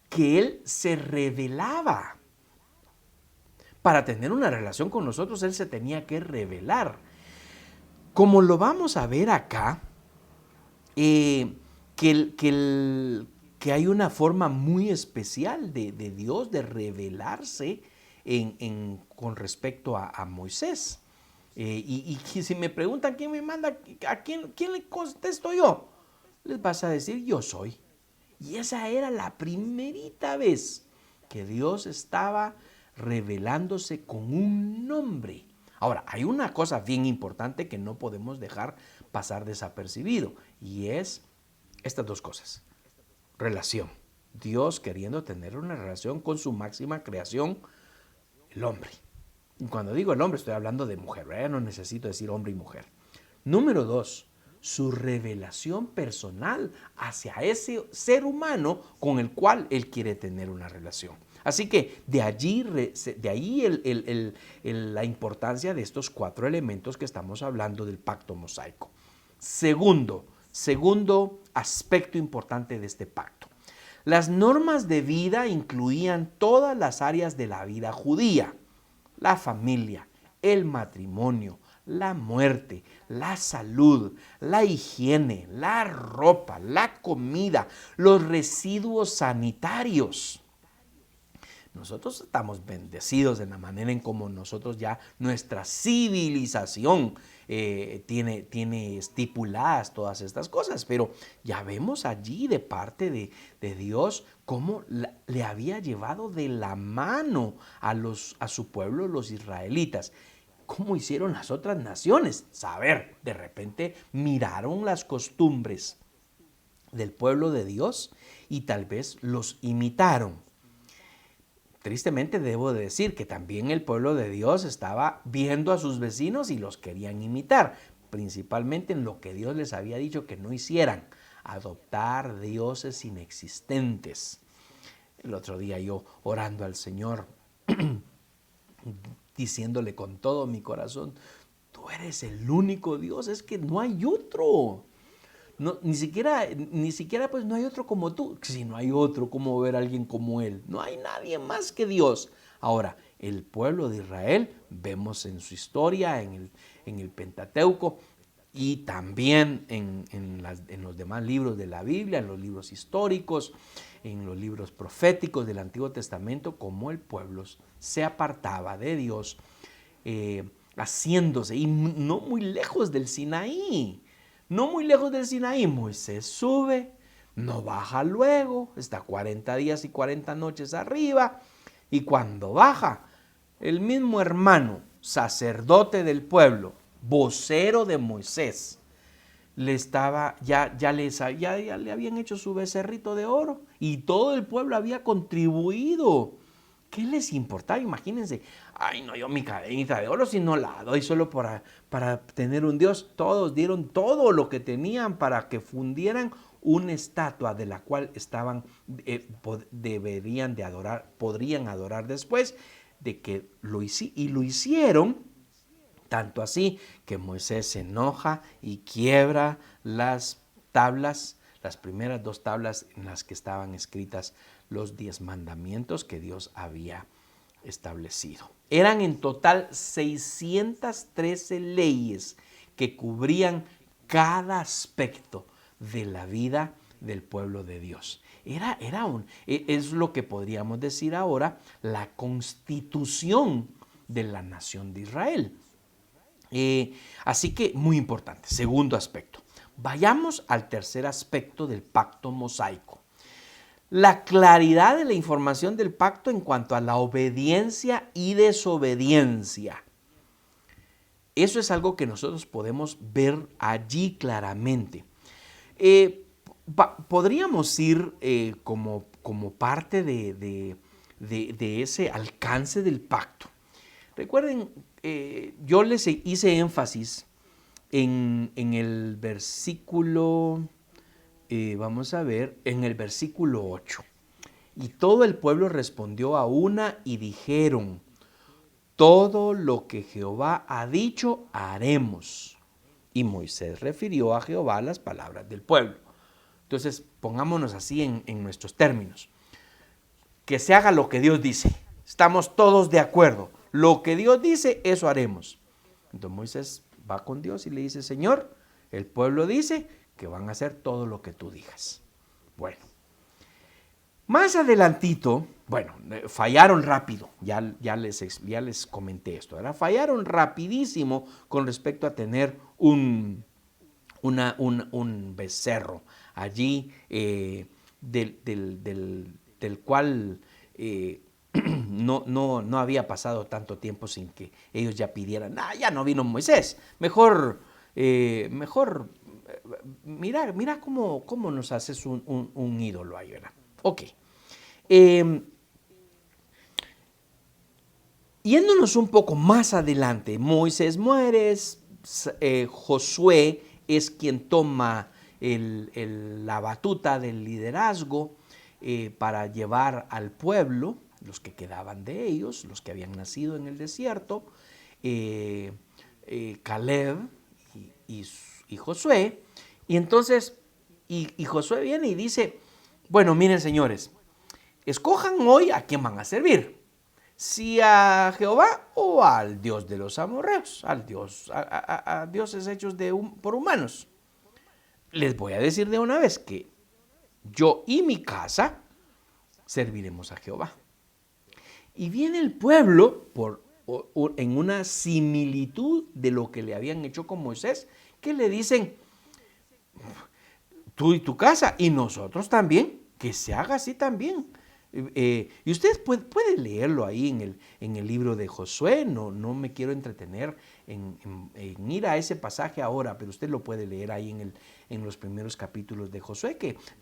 que Él se revelaba. Para tener una relación con nosotros, Él se tenía que revelar. Como lo vamos a ver acá, que hay una forma muy especial de Dios de revelarse con respecto a Moisés. Y si me preguntan quién me manda, ¿quién le contesto yo? Les vas a decir, yo soy. Y esa era la primerita vez que Dios estaba revelándose con un nombre. Ahora, hay una cosa bien importante que no podemos dejar pasar desapercibido y es estas dos cosas. Relación. Dios queriendo tener una relación con su máxima creación, el hombre. Y cuando digo el hombre estoy hablando de mujer, ¿verdad? No necesito decir hombre y mujer. Número dos, su revelación personal hacia ese ser humano con el cual él quiere tener una relación. Así que de ahí la importancia de estos 4 elementos que estamos hablando del pacto mosaico. Segundo aspecto importante de este pacto. Las normas de vida incluían todas las áreas de la vida judía: la familia, el matrimonio, la muerte, la salud, la higiene, la ropa, la comida, los residuos sanitarios. Nosotros estamos bendecidos en la manera en cómo nosotros ya, nuestra civilización tiene estipuladas todas estas cosas, pero ya vemos allí de parte de Dios cómo le había llevado de la mano a su pueblo, los israelitas. ¿Cómo hicieron las otras naciones? Saber, de repente miraron las costumbres del pueblo de Dios y tal vez los imitaron. Tristemente debo de decir que también el pueblo de Dios estaba viendo a sus vecinos y los querían imitar, principalmente en lo que Dios les había dicho que no hicieran: adoptar dioses inexistentes. El otro día yo orando al Señor, diciéndole con todo mi corazón, tú eres el único Dios, es que no hay otro. No, ni siquiera pues no hay otro como tú. Si no hay otro, ¿cómo ver a alguien como él? No hay nadie más que Dios. Ahora, el pueblo de Israel, vemos en su historia, en el Pentateuco y también en los demás libros de la Biblia, en los libros históricos, en los libros proféticos del Antiguo Testamento, cómo el pueblo se apartaba de Dios, haciéndose, y no muy lejos del Sinaí. No muy lejos del Sinaí, Moisés sube, no baja luego, está 40 días y 40 noches arriba, y cuando baja, el mismo hermano, sacerdote del pueblo, vocero de Moisés, ya le habían hecho su becerrito de oro y todo el pueblo había contribuido. ¿Qué les importaba? Imagínense, ay no, yo mi cadenita de oro si no la doy solo para tener un Dios. Todos dieron todo lo que tenían para que fundieran una estatua de la cual deberían de adorar, podrían adorar después de que lo hicieron. Tanto así que Moisés se enoja y quiebra las tablas, las primeras 2 tablas en las que estaban escritas los 10 mandamientos que Dios había establecido. Eran en total 613 leyes que cubrían cada aspecto de la vida del pueblo de Dios. Es lo que podríamos decir ahora la constitución de la nación de Israel. Así que muy importante. Segundo aspecto. Vayamos al tercer aspecto del pacto mosaico. La claridad de la información del pacto en cuanto a la obediencia y desobediencia. Eso es algo que nosotros podemos ver allí claramente. Podríamos ir como parte de ese alcance del pacto. Recuerden, yo les hice énfasis en el versículo, vamos a ver, en el versículo 8. Y todo el pueblo respondió a una y dijeron: todo lo que Jehová ha dicho, haremos. Y Moisés refirió a Jehová las palabras del pueblo. Entonces, pongámonos así en nuestros términos. Que se haga lo que Dios dice. Estamos todos de acuerdo. Lo que Dios dice, eso haremos. Entonces Moisés va con Dios y le dice: Señor, el pueblo dice que van a hacer todo lo que tú digas. Bueno, más adelantito, bueno, fallaron rápido, ya les comenté esto, ¿verdad? Fallaron rapidísimo con respecto a tener un becerro allí del cual no había pasado tanto tiempo sin que ellos ya pidieran: ya no vino Moisés, mejor mira cómo nos haces un ídolo ahí, ¿verdad? Ok. Yéndonos un poco más adelante, Moisés muere, Josué es quien toma la batuta del liderazgo para llevar al pueblo, los que quedaban de ellos, los que habían nacido en el desierto, Caleb y Josué. Y entonces, y Josué viene y dice: bueno, miren, señores, escojan hoy a quién van a servir. Si a Jehová o al Dios de los amorreos, a dioses hechos por humanos. Les voy a decir de una vez que yo y mi casa serviremos a Jehová. Y viene el pueblo en una similitud de lo que le habían hecho con Moisés, que le dicen: tú y tu casa, y nosotros también, que se haga así también. Y ustedes pueden leerlo ahí en el libro de Josué. No me quiero entretener en ir a ese pasaje ahora, pero usted lo puede leer ahí en los primeros capítulos de Josué,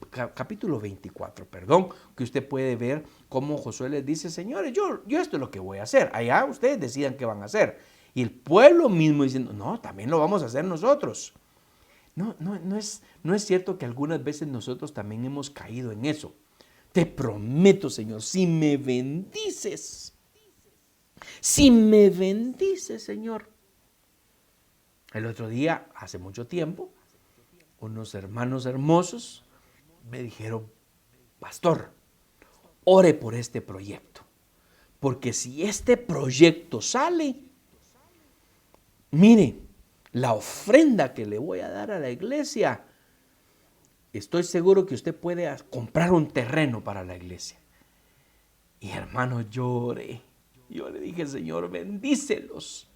capítulo 24, perdón, que usted puede ver cómo Josué les dice: señores, yo esto es lo que voy a hacer, allá ustedes decidan qué van a hacer. Y el pueblo mismo diciendo: no, también lo vamos a hacer nosotros. No es cierto que algunas veces nosotros también hemos caído en eso. Te prometo, Señor, si me bendices, Señor. El otro día, hace mucho tiempo, unos hermanos hermosos me dijeron: pastor, ore por este proyecto, porque si este proyecto sale, mire, la ofrenda que le voy a dar a la iglesia, estoy seguro que usted puede comprar un terreno para la iglesia. Y hermano, lloré. Yo le dije: Señor, bendícelos.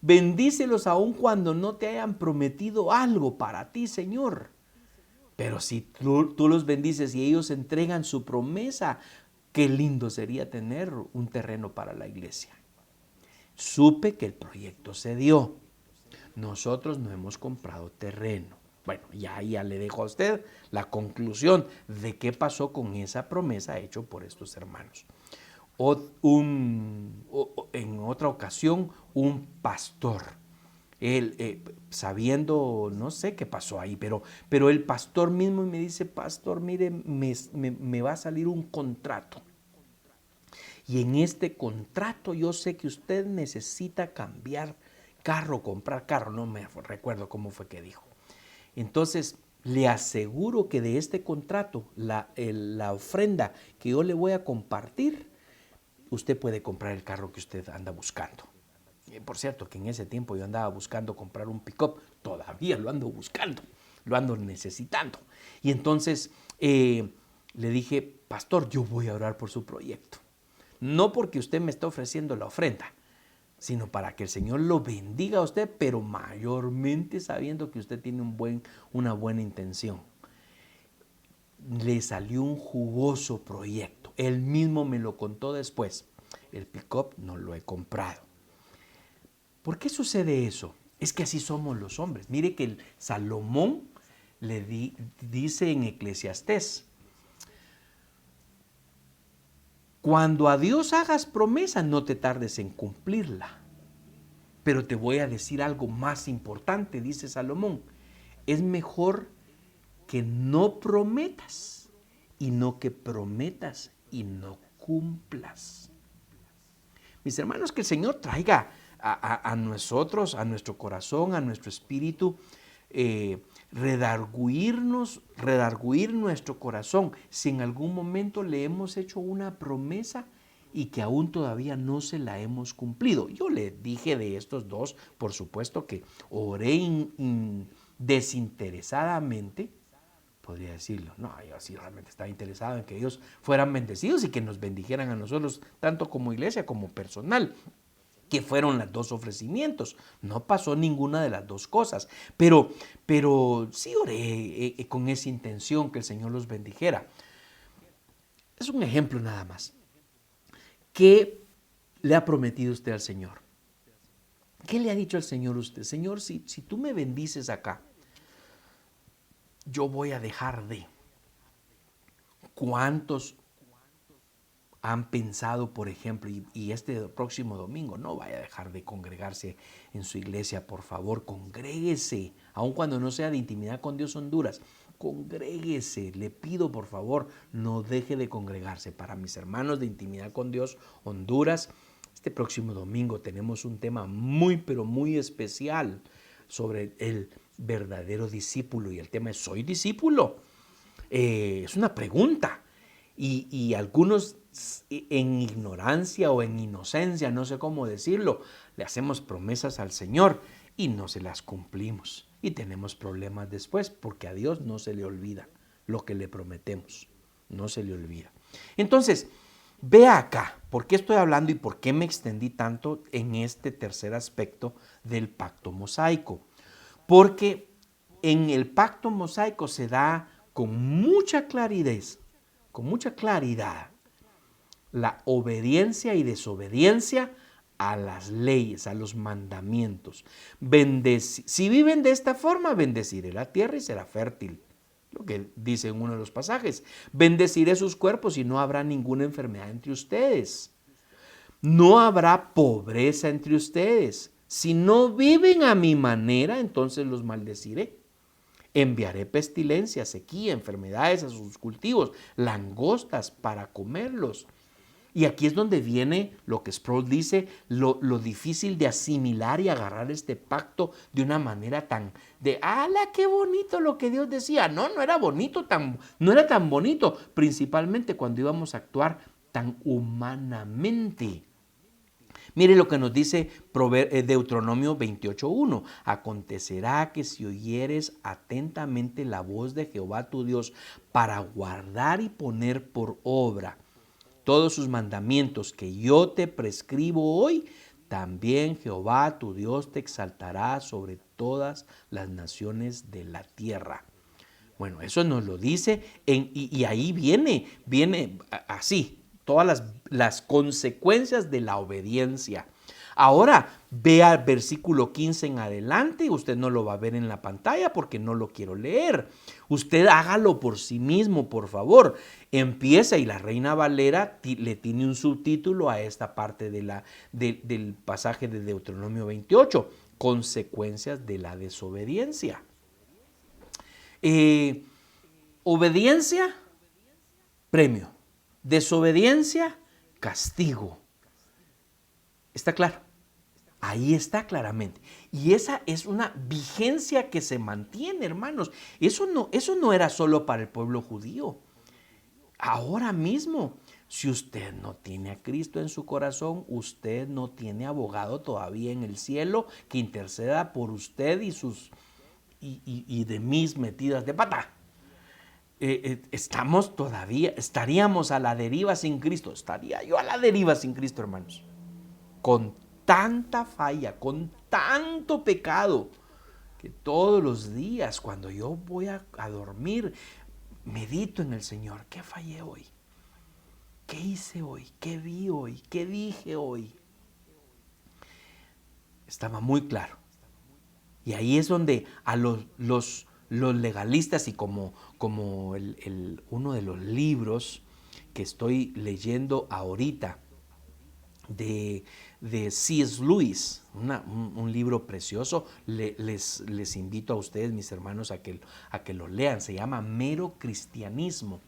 Bendícelos aun cuando no te hayan prometido algo para ti, Señor. Pero si tú los bendices y ellos entregan su promesa, qué lindo sería tener un terreno para la iglesia. Supe que el proyecto se dio. Nosotros no hemos comprado terreno. Bueno, ya le dejo a usted la conclusión de qué pasó con esa promesa hecha por estos hermanos. En otra ocasión, un pastor, él sabiendo, no sé qué pasó ahí, pero el pastor mismo me dice: pastor, mire, me va a salir un contrato. Y en este contrato yo sé que usted necesita cambiar carro, comprar carro, no me recuerdo cómo fue que dijo. Entonces, le aseguro que de este contrato, la ofrenda que yo le voy a compartir, usted puede comprar el carro que usted anda buscando. Por cierto, que en ese tiempo yo andaba buscando comprar un pick-up, todavía lo ando buscando, lo ando necesitando. Y entonces le dije: pastor, yo voy a orar por su proyecto. No porque usted me está ofreciendo la ofrenda, sino para que el Señor lo bendiga a usted, pero mayormente sabiendo que usted tiene una buena intención. Le salió un jugoso proyecto. Él mismo me lo contó después. El pick-up no lo he comprado. ¿Por qué sucede eso? Es que así somos los hombres. Mire que el Salomón dice en Eclesiastés: cuando a Dios hagas promesa, no te tardes en cumplirla. Pero te voy a decir algo más importante, dice Salomón. Es mejor que no prometas y no que prometas y no cumplas. Mis hermanos, que el Señor traiga a nosotros, a nuestro corazón, a nuestro espíritu, redarguir nuestro corazón si en algún momento le hemos hecho una promesa y que aún todavía no se la hemos cumplido. Yo le dije de estos dos, por supuesto que oré desinteresadamente, podría decirlo. No, yo sí realmente estaba interesado en que ellos fueran bendecidos y que nos bendijeran a nosotros, tanto como iglesia como personal, que fueron los dos ofrecimientos. No pasó ninguna de las dos cosas, pero sí oré con esa intención que el Señor los bendijera. Es un ejemplo nada más. ¿Qué le ha prometido usted al Señor? ¿Qué le ha dicho el Señor a usted? Señor, si tú me bendices acá, yo voy a dejar de. ¿Cuántos han pensado, por ejemplo, y este próximo domingo no vaya a dejar de congregarse en su iglesia, por favor, congréguese, aun cuando no sea de intimidad con Dios Honduras, congréguese, le pido por favor, no deje de congregarse. Para mis hermanos de intimidad con Dios Honduras, este próximo domingo tenemos un tema muy, pero muy especial sobre el verdadero discípulo, y el tema es: ¿soy discípulo? Es una pregunta. Y algunos en ignorancia o en inocencia, no sé cómo decirlo, le hacemos promesas al Señor y no se las cumplimos. Y tenemos problemas después porque a Dios no se le olvida lo que le prometemos. No se le olvida. Entonces, vea acá, ¿por qué estoy hablando y por qué me extendí tanto en este tercer aspecto del pacto mosaico? Porque en el pacto mosaico se da con mucha claridad, la obediencia y desobediencia a las leyes, a los mandamientos. Si viven de esta forma, bendeciré la tierra y será fértil. Lo que dice en uno de los pasajes: bendeciré sus cuerpos y no habrá ninguna enfermedad entre ustedes. No habrá pobreza entre ustedes. Si no viven a mi manera, entonces los maldeciré. Enviaré pestilencia, sequía, enfermedades a sus cultivos, langostas para comerlos. Y aquí es donde viene lo que Sproul dice, lo difícil de asimilar y agarrar este pacto de una manera tan de, ¡ala, qué bonito lo que Dios decía! No era bonito, no era tan bonito, principalmente cuando íbamos a actuar tan humanamente. Mire lo que nos dice Deuteronomio 28:1. Acontecerá que si oyeres atentamente la voz de Jehová tu Dios para guardar y poner por obra todos sus mandamientos que yo te prescribo hoy, también Jehová tu Dios te exaltará sobre todas las naciones de la tierra. Bueno, eso nos lo dice y ahí viene así todas las consecuencias de la obediencia. Ahora, vea el versículo 15 en adelante. Usted no lo va a ver en la pantalla porque no lo quiero leer. Usted hágalo por sí mismo, por favor. Empieza, y la Reina Valera le tiene un subtítulo a esta parte del pasaje de Deuteronomio 28. Consecuencias de la desobediencia. Obediencia, premio. Desobediencia, castigo. ¿Está claro? Ahí está claramente. Y esa es una vigencia que se mantiene, hermanos. Eso no era solo para el pueblo judío. Ahora mismo, si usted no tiene a Cristo en su corazón, usted no tiene abogado todavía en el cielo que interceda por usted y de mis metidas de pata. Estaríamos a la deriva sin Cristo. Estaría yo a la deriva sin Cristo, hermanos. Con tanta falla, con tanto pecado, que todos los días cuando yo voy a dormir, medito en el Señor. ¿Qué fallé hoy? ¿Qué hice hoy? ¿Qué vi hoy? ¿Qué dije hoy? Estaba muy claro. Y ahí es donde a los legalistas, y como uno de los libros que estoy leyendo ahorita de, C.S. Lewis, un libro precioso, les invito a ustedes, mis hermanos, a que lo lean. Se llama Mero Cristianismo.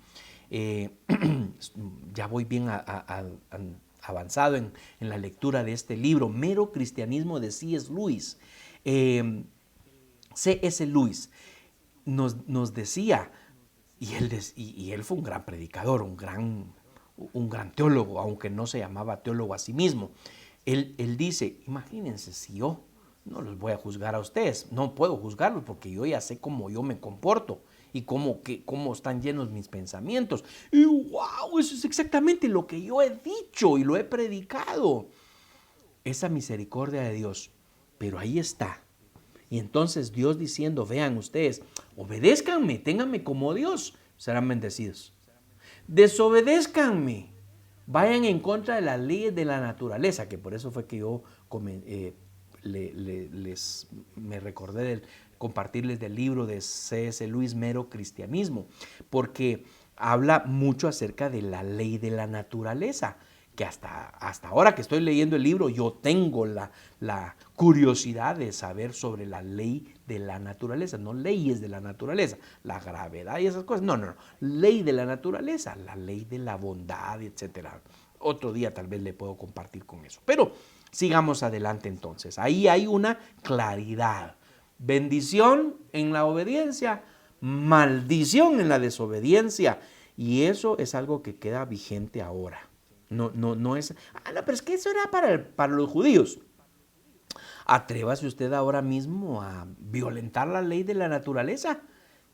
Ya voy bien avanzado en la lectura de este libro, Mero Cristianismo, de C.S. Lewis. C.S. Lewis nos decía, y él fue un gran predicador, un gran teólogo, aunque no se llamaba teólogo a sí mismo. Él dice, imagínense, si yo no los voy a juzgar a ustedes, no puedo juzgarlos porque yo ya sé cómo yo me comporto y cómo están llenos mis pensamientos. Y wow, eso es exactamente lo que yo he dicho y lo he predicado. Esa misericordia de Dios, pero ahí está. Y entonces Dios diciendo, vean ustedes, obedézcanme, ténganme como Dios, serán bendecidos. Desobedézcanme, vayan en contra de las leyes de la naturaleza, que por eso fue que yo me recordé de compartirles del libro de C.S. Lewis, Mero Cristianismo, porque habla mucho acerca de la ley de la naturaleza, que hasta ahora que estoy leyendo el libro yo tengo la curiosidad de saber sobre la ley de la naturaleza, no leyes de la naturaleza, la gravedad y esas cosas, no, ley de la naturaleza, la ley de la bondad, etcétera. Otro día tal vez le puedo compartir con eso, pero sigamos adelante entonces. Ahí hay una claridad, bendición en la obediencia, maldición en la desobediencia, y eso es algo que queda vigente ahora. No es, no, pero es que eso era para los judíos. Atrévase usted ahora mismo a violentar la ley de la naturaleza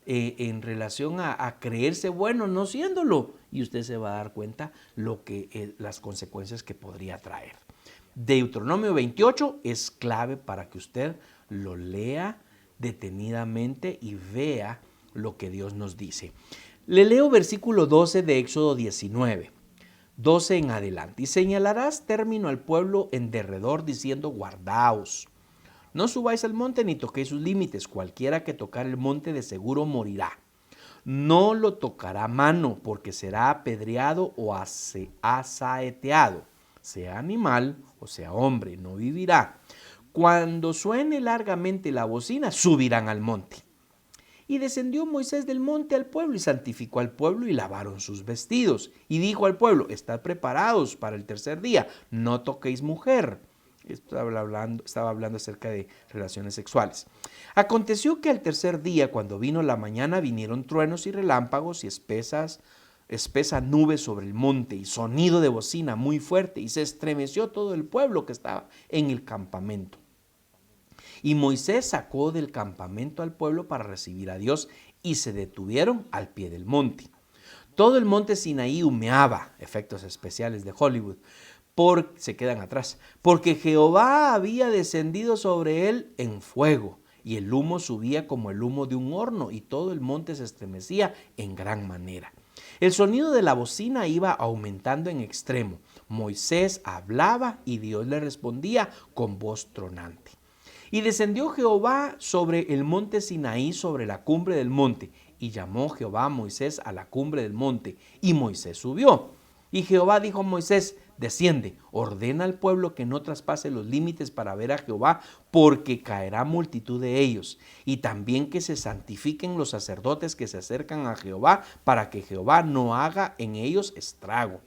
en relación a creerse bueno no siéndolo, y usted se va a dar cuenta las consecuencias que podría traer. Deuteronomio 28 es clave para que usted lo lea detenidamente y vea lo que Dios nos dice. Le leo versículo 12 de Éxodo 19. 12 en adelante. Y señalarás término al pueblo en derredor, diciendo, guardaos. No subáis al monte ni toquéis sus límites. Cualquiera que tocar el monte de seguro morirá. No lo tocará mano, porque será apedreado o asaeteado. Sea animal o sea hombre, no vivirá. Cuando suene largamente la bocina, subirán al monte. Y descendió Moisés del monte al pueblo y santificó al pueblo y lavaron sus vestidos. Y dijo al pueblo, estad preparados para el tercer día, no toquéis mujer. Estaba hablando acerca de relaciones sexuales. Aconteció que al tercer día, cuando vino la mañana, vinieron truenos y relámpagos y espesa nube sobre el monte y sonido de bocina muy fuerte, y se estremeció todo el pueblo que estaba en el campamento. Y Moisés sacó del campamento al pueblo para recibir a Dios, y se detuvieron al pie del monte. Todo el monte Sinaí humeaba, efectos especiales de Hollywood, se quedan atrás, porque Jehová había descendido sobre él en fuego, y el humo subía como el humo de un horno, y todo el monte se estremecía en gran manera. El sonido de la bocina iba aumentando en extremo. Moisés hablaba y Dios le respondía con voz tronante. Y descendió Jehová sobre el monte Sinaí, sobre la cumbre del monte, y llamó Jehová a Moisés a la cumbre del monte, y Moisés subió. Y Jehová dijo a Moisés, desciende, ordena al pueblo que no traspase los límites para ver a Jehová, porque caerá multitud de ellos, y también que se santifiquen los sacerdotes que se acercan a Jehová, para que Jehová no haga en ellos estrago.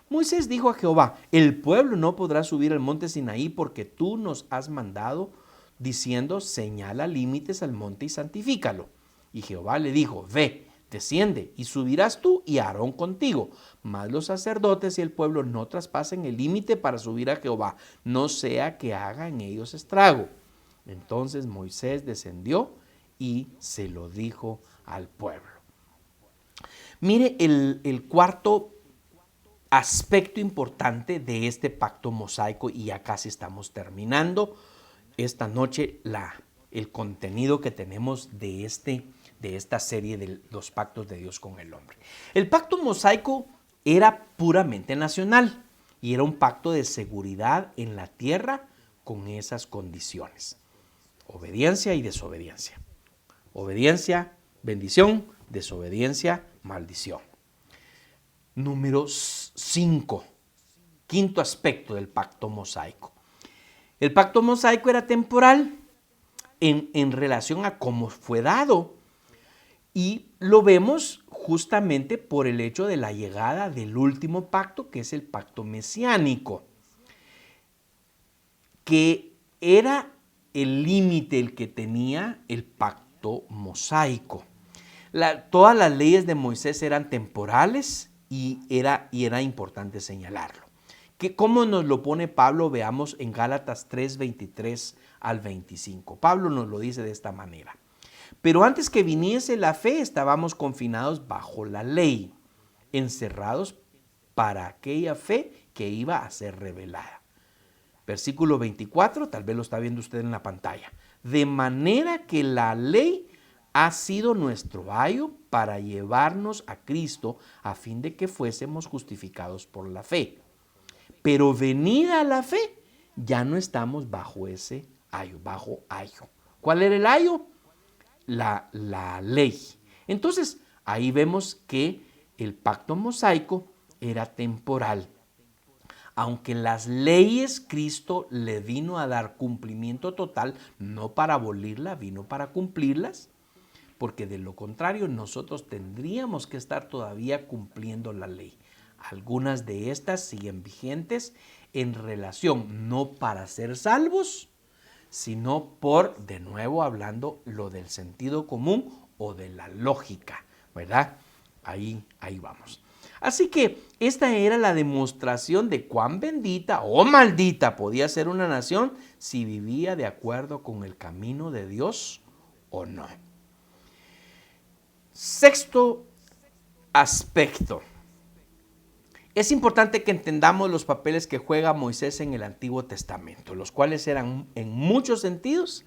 Moisés dijo a Jehová, el pueblo no podrá subir al monte Sinaí, porque tú nos has mandado, diciendo, señala límites al monte y santifícalo. Y Jehová le dijo, ve, desciende, y subirás tú y Aarón contigo, mas los sacerdotes y el pueblo no traspasen el límite para subir a Jehová, no sea que haga en ellos estrago. Entonces Moisés descendió y se lo dijo al pueblo. Mire el cuarto aspecto importante de este pacto mosaico, y ya casi estamos terminando esta noche el contenido que tenemos de esta serie de los pactos de Dios con el hombre. El pacto mosaico era puramente nacional y era un pacto de seguridad en la tierra con esas condiciones: obediencia y desobediencia. Obediencia, bendición; desobediencia, maldición. Número 5, quinto aspecto del pacto mosaico. El pacto mosaico era temporal en relación a cómo fue dado, y lo vemos justamente por el hecho de la llegada del último pacto, que es el pacto mesiánico, que era el límite el que tenía el pacto mosaico. Todas las leyes de Moisés eran temporales y era importante señalarlo. ¿Cómo nos lo pone Pablo? Veamos en Gálatas 3, 23 al 25. Pablo nos lo dice de esta manera: pero antes que viniese la fe, estábamos confinados bajo la ley, encerrados para aquella fe que iba a ser revelada. Versículo 24, tal vez lo está viendo usted en la pantalla. De manera que la ley ha sido nuestro ayo para llevarnos a Cristo, a fin de que fuésemos justificados por la fe. Pero venida la fe, ya no estamos bajo ese ayo, bajo ayo. ¿Cuál era el ayo? La ley. Entonces, ahí vemos que el pacto mosaico era temporal. Aunque las leyes Cristo le vino a dar cumplimiento total, no para abolirla, vino para cumplirlas, porque de lo contrario nosotros tendríamos que estar todavía cumpliendo la ley. Algunas de estas siguen vigentes en relación no para ser salvos, sino por, de nuevo hablando, lo del sentido común o de la lógica, ¿verdad? Ahí vamos. Así que esta era la demostración de cuán bendita o maldita podía ser una nación si vivía de acuerdo con el camino de Dios o no. Sexto aspecto. Es importante que entendamos los papeles que juega Moisés en el Antiguo Testamento, los cuales eran en muchos sentidos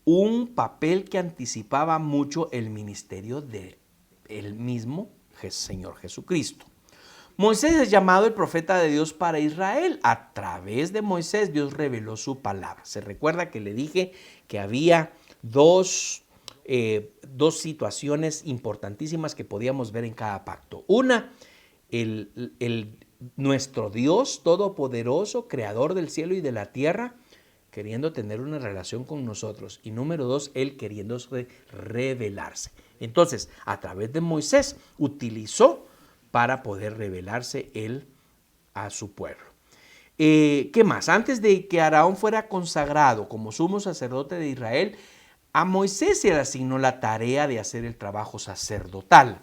un papel que anticipaba mucho el ministerio de él mismo, Señor Jesucristo. Moisés es llamado el profeta de Dios para Israel. A través de Moisés Dios reveló su palabra. Se recuerda que le dije que había dos situaciones importantísimas que podíamos ver en cada pacto. Una, nuestro Dios todopoderoso, creador del cielo y de la tierra, queriendo tener una relación con nosotros. Y número 2, Él queriéndose revelarse. Entonces, a través de Moisés utilizó para poder revelarse Él a su pueblo. ¿Qué más? Antes de que Aarón fuera consagrado como sumo sacerdote de Israel, a Moisés se le asignó la tarea de hacer el trabajo sacerdotal.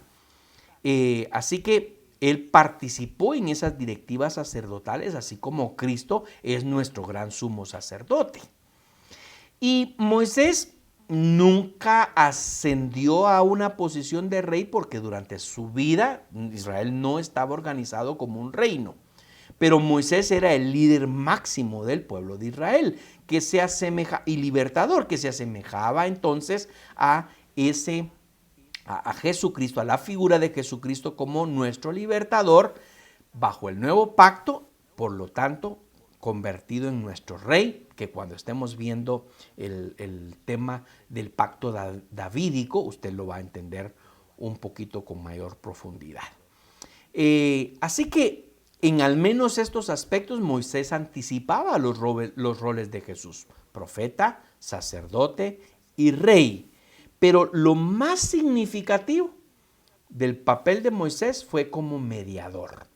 Así que él participó en esas directivas sacerdotales, así como Cristo es nuestro gran sumo sacerdote. Y Moisés nunca ascendió a una posición de rey porque durante su vida Israel no estaba organizado como un reino. Pero Moisés era el líder máximo del pueblo de Israel, que se asemeja, y libertador, que se asemejaba entonces a Jesucristo, a la figura de Jesucristo como nuestro libertador bajo el nuevo pacto, por lo tanto, convertido en nuestro rey, que cuando estemos viendo el tema del pacto davídico, usted lo va a entender un poquito con mayor profundidad. Así que en al menos estos aspectos Moisés anticipaba los roles de Jesús: profeta, sacerdote y rey. Pero lo más significativo del papel de Moisés fue como mediador.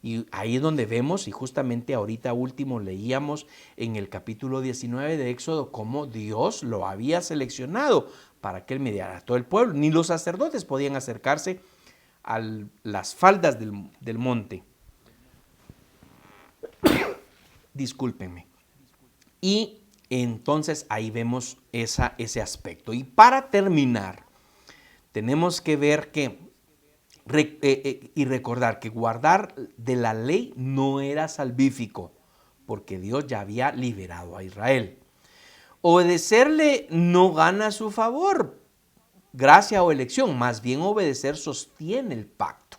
Y ahí es donde vemos, y justamente ahorita último leíamos en el capítulo 19 de Éxodo, cómo Dios lo había seleccionado para que él mediara a todo el pueblo. Ni los sacerdotes podían acercarse a las faldas del monte. Discúlpenme. Y entonces ahí vemos ese aspecto. Y para terminar, tenemos que ver que Y recordar que guardar de la ley no era salvífico, porque Dios ya había liberado a Israel. Obedecerle no gana su favor, gracia o elección, más bien obedecer sostiene el pacto.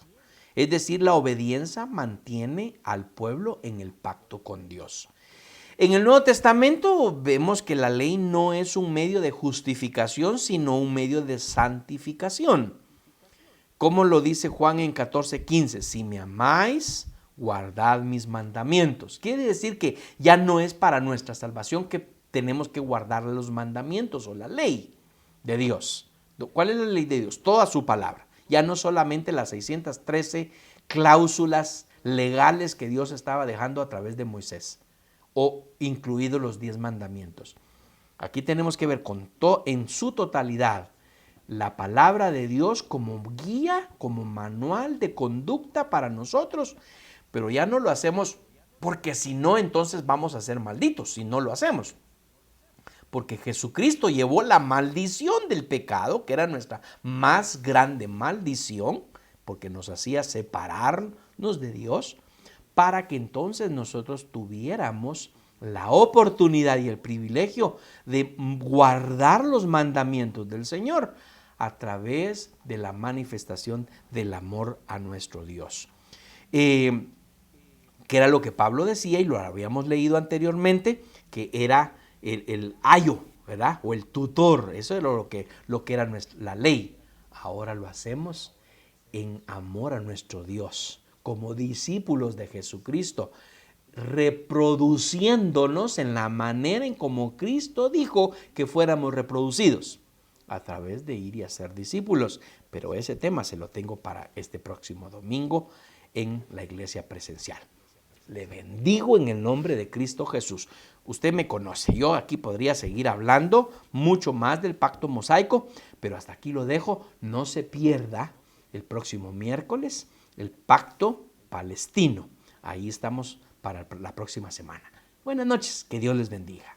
Es decir, la obediencia mantiene al pueblo en el pacto con Dios. En el Nuevo Testamento vemos que la ley no es un medio de justificación, sino un medio de santificación. Como lo dice Juan en 14:15, si me amáis, guardad mis mandamientos. Quiere decir que ya no es para nuestra salvación que tenemos que guardar los mandamientos o la ley de Dios. ¿Cuál es la ley de Dios? Toda su palabra. Ya no solamente las 613 cláusulas legales que Dios estaba dejando a través de Moisés, o incluidos los 10 mandamientos. Aquí tenemos que ver en su totalidad la palabra de Dios como guía, como manual de conducta para nosotros, pero ya no lo hacemos porque si no, entonces vamos a ser malditos, si no lo hacemos. Porque Jesucristo llevó la maldición del pecado, que era nuestra más grande maldición, porque nos hacía separarnos de Dios, para que entonces nosotros tuviéramos la oportunidad y el privilegio de guardar los mandamientos del Señor a través de la manifestación del amor a nuestro Dios. Que era lo que Pablo decía y lo habíamos leído anteriormente, que era el ayo, ¿verdad? O el tutor, eso era lo que era la ley. Ahora lo hacemos en amor a nuestro Dios, como discípulos de Jesucristo, reproduciéndonos en la manera en como Cristo dijo que fuéramos reproducidos, a través de ir y hacer discípulos. Pero ese tema se lo tengo para este próximo domingo en la iglesia presencial. Le bendigo en el nombre de Cristo Jesús. Usted me conoce, yo aquí podría seguir hablando mucho más del pacto mosaico, pero hasta aquí lo dejo. No se pierda el próximo miércoles el pacto palestino. Ahí estamos para la próxima semana. Buenas noches, que Dios les bendiga.